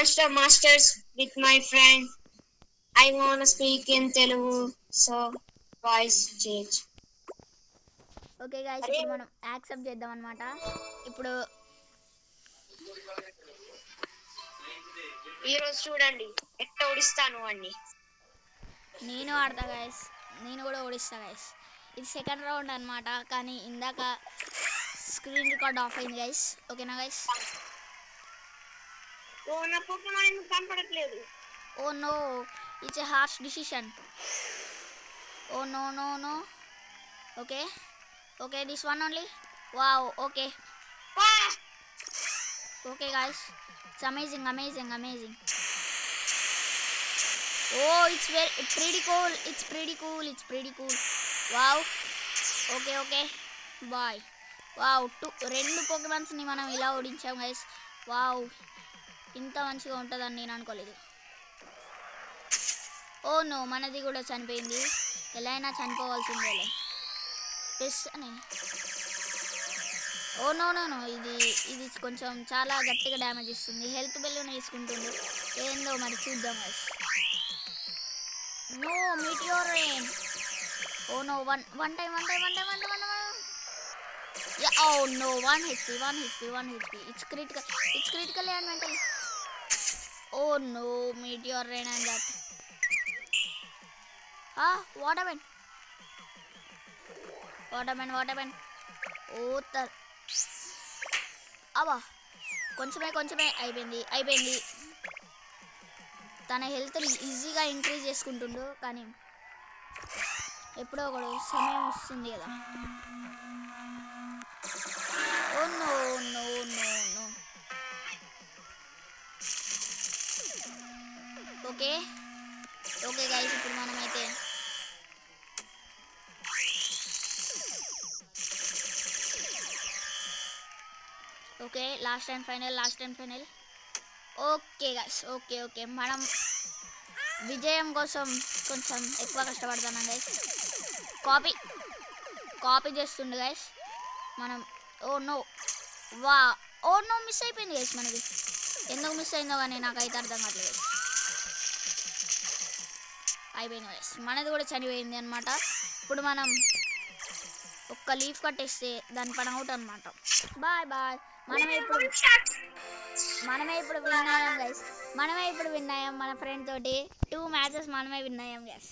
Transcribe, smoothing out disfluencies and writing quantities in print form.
Monster Masters with my friend. I wanna speak in Telugu, so voice change. Okay guys, ఇప్పుడు మనం accept చేద్దాం అనమాట. ఇప్పుడు ఈరోజు చూడండి ఎట్లా ఓడిస్తాను అన్ని. నేను ఆడతా గైస్, నేను కూడా ఓడిస్తా గైస్. ఇది సెకండ్ రౌండ్ అనమాట, కానీ ఇందాక స్క్రీన్ రికార్డ్ ఆఫ్ అయింది గైస్. ఓకేనా గైస్? ఓ నా పోకేమాన్ ఎందుకు కనపడట్లేదు? Oh no, it's a harsh decision. Oh no no no. Okay okay, this one only. Wow, okay okay guys, it's amazing. Oh, it's pretty cool. Wow. Okay, bye. Wow, రెండు Pokemons ని మనం ఇలా ఓడించాం guys. Wow, ఇంత మంచిగా ఉంటుందని నేను అనుకోలేదు. Oh no, మనది కూడా చనిపోయింది. ఎలా అయినా చనిపోవాల్సిందేలే. అని ఓ నో నో నో, ఇది కొంచెం చాలా గట్టిగా డ్యామేజ్ ఇస్తుంది. హెల్త్ బెల్లుని వేసుకుంటుంది. ఏందో మరి చూద్దాం guys. No meteor rain. Oh no, one time. Yeah, oh no, one HP. It's critical and mental. Oh no, meteor rain and that. What happened? Oh అబ్బా, కొంచెమే అయిపోయింది. తన హెల్త్ ఈజీగా ఇంక్రీజ్ చేసుకుంటుండు, కానీ ఎప్పుడో ఒకడు సమయం వస్తుంది కదా. Oh no. ఓకే గైస్, ఇప్పుడు మనమైతే okay, last and final. Okay guys, okay, మనం విజయం కోసం కొంచెం ఎక్కువ కష్టపడతాం గైస్. కాపీ చేస్తుండే గైస్ మనం. ఓ నో, మిస్ అయిపోయింది గైస్ మనది. ఎందుకు మిస్ అయిందో కానీ నాకైతే అర్థం కావట్లేదు. అయిపోయింది గైస్, మనది కూడా చనిపోయింది అనమాట. ఇప్పుడు మనం ఒక్క లీఫ్ కట్టేస్తే దాని పని అవుట్ అనమాట. బాయ్. మనమే ఇప్పుడు విన్ అయ్యాం గైస్. మన ఫ్రెండ్ తోటి 2 మ్యాచెస్ మనమే విన్ అయ్యాం గైస్.